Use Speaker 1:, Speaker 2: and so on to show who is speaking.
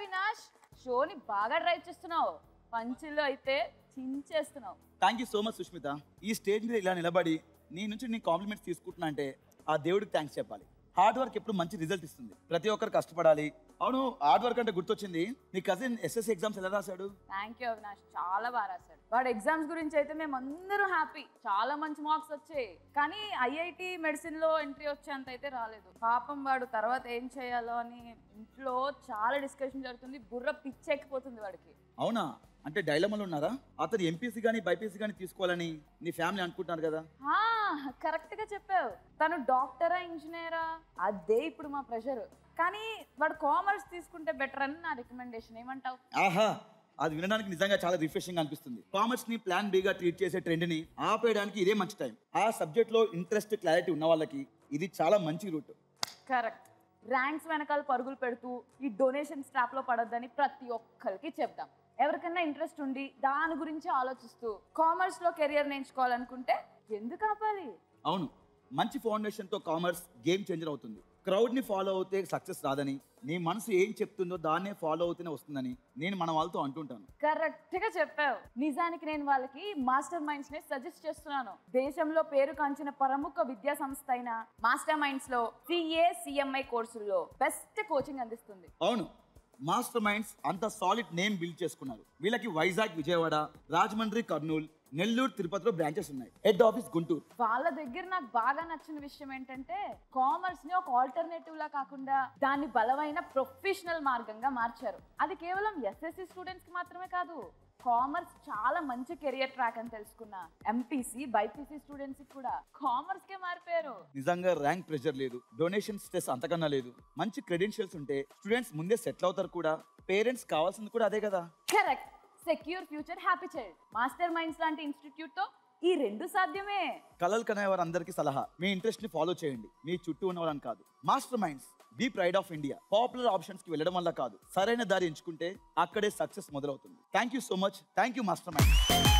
Speaker 1: అవినాష్ షోని బాగా డ్రైవ్ చేస్తున్నావు పంచుల్లో అయితే చించేస్తున్నావు
Speaker 2: thank you so much Sushmita ఈ స్టేజ్ మీద ఇలా నిలబడి నీ నుంచి నీ కాంప్లిమెంట్స్ తీసుకుంటున్నా అంటే ఆ దేవుడికి థ్యాంక్స్ చెప్పాలి హార్డ్ వర్క్ ఎప్పుడు మంచి రిజల్ట్ ఇస్తుంది ప్రతి ఒక్కరు కష్టపడాలి అవును హార్డ్ వర్క్ అంటే గుర్తొచ్చింది నీ కజిన్ ఎస్ఎస్సి ఎగ్జామ్స్ ఎలా రాశాడు
Speaker 1: థ్యాంక్ యూ అవినాష్ చాలా బాగా రాశాడు వాడు ఎగ్జామ్స్ గురించి అయితే మేము అందరూ హ్యాపీ చాలా మంచి మార్క్స్ వచ్చాయి కానీ ఐఐటి మెడిసిన్ లో ఎంట్రీ వచ్చేంత అయితే రాలేదు పాపం వాడు తర్వాత ఏం చేయాలో అని ఇంట్లో చాలా డిస్కషన్ జరుగుతుంది బుర్ర పిచ్చెక్కిపోతుంది వాడికి
Speaker 2: అవునా అంటే డైలమాలో ఉన్నారా అతను ఎంపీసీ కానీ బైపీసీ కానీ తీసుకోవాలని నీ ఫ్యామిలీ అనుకుంటున్నారు కదా
Speaker 1: కరెక్ట్ గా చెప్పావు తను డాక్టరా ఇంజనీరా అదే ఇప్పుడు మా ప్రెషర్ కానీ వాడు కామర్స్ తీసుకుంటే బెటర్ అని నా రికమెండేషన్ ఏమంటావు
Speaker 2: ఆహా అది వినడానికి నిజంగా చాలా రిఫ్రెషింగ్ అనిపిస్తుంది కామర్స్ ని ప్లాన్ బిగా ట్రీట్ చేసే ట్రెండ్ ని ఆపేయడానికి ఇదే మంచి టైం ఆ సబ్జెక్ట్ లో ఇంట్రెస్ట్ క్లారిటీ ఉన్న వాళ్ళకి ఇది చాలా మంచి రూట్
Speaker 1: కరెక్ట్ ర్యాంక్స్ వెనకాల పరుగులు పెడుతూ ఈ డొనేషన్ స్ట్రాప్ లో పడొద్దని ప్రతి ఒక్కరికి చెప్తాం ఎవరికైనా ఇంట్రెస్ట్ ఉండి దాని గురించి ఆలోచిస్తూ కామర్స్ లో కెరియర్ నేర్చుకోవాలనుకుంటే ఎందుకు ఆపాలి
Speaker 2: అవును మంచి ఫౌండేషన్ తో కామర్స్ గేమ్ చేంజర్ అవుతుంది క్రౌడ్ ని ఫాలో అవుతే సక్సెస్ రాదని నీ మనసు ఏం చెప్తుందో దాన్నే ఫాలో అవుతూనే వస్తుందని నేను మన వాళ్ళతో అంటుంటాను
Speaker 1: కరెక్ట్ గా చెప్పావు నిజానికి నేను వాళ్ళకి మాస్టర్ మైండ్స్ ని సజెస్ట్ చేస్తున్నాను దేశంలో పేరు కాంచిన ప్రముఖ విద్యా సంస్థ అయిన మాస్టర్ మైండ్స్ లో CA/CMI కోర్సుల్లో బెస్ట్ కోచింగ్ అందిస్తుంది
Speaker 2: అవును మాస్టర్ మైండ్స్ అంత సాలిడ్ నేమ్ బిల్డ్ చేసుకున్నారు వీళ్ళకి వైజాగ్ విజయవాడ రాజమండ్రి కర్నూలు నెల్లూరు తిరుపతిలో బ్రాంచెస్ ఉన్నాయి హెడ్ ఆఫీస్ గుంటూరు
Speaker 1: వాళ్ళ దగ్గర నాకు బాగా నచ్చిన విషయం ఏంటంటే కామర్స్ ని ఒక ఆల్టర్నేటివ్ లా కాకుండా దాన్ని బలమైన ప్రొఫెషనల్ మార్గంగా మార్చారు అది కేవలం SSC స్టూడెంట్స్ కి మాత్రమే కాదు కామర్స్ చాలా మంచి కెరియర్ ట్రాక్ అని తెలుసుకున్న ఎంపీసీ బైపీసీ స్టూడెంట్స్ కూడా కామర్స్ కే మారిపోయారు
Speaker 2: నిజంగా ర్యాంక్ ప్రెషర్ లేదు డొనేషన్ స్ట్రెస్ అంతకన్నా లేదు మంచి క్రెడెన్షియల్స్ ఉంటే స్టూడెంట్స్ ముందే సెటిల్ అవుతారు కూడా పేరెంట్స్ కావాల్సింది కూడా అదే కదా
Speaker 1: correct secure future happy child master minds లాంటి ఇన్స్టిట్యూట్ తో ఈ రెండు సాధ్యమే
Speaker 2: కలలు కనే వారందరికీ సలహా మీ ఇంట్రెస్ట్ ని ఫాలో చేయండి మీ చుట్టూ ఉన్న వాళ్ళని కాదు Master Minds be pride of India popular options కి వెళ్ళడం వల్ల కాదు సరైన దారి ఎంచుకుంటే అక్కడే సక్సెస్ మొదలవుతుంది thank you so much thank you master minds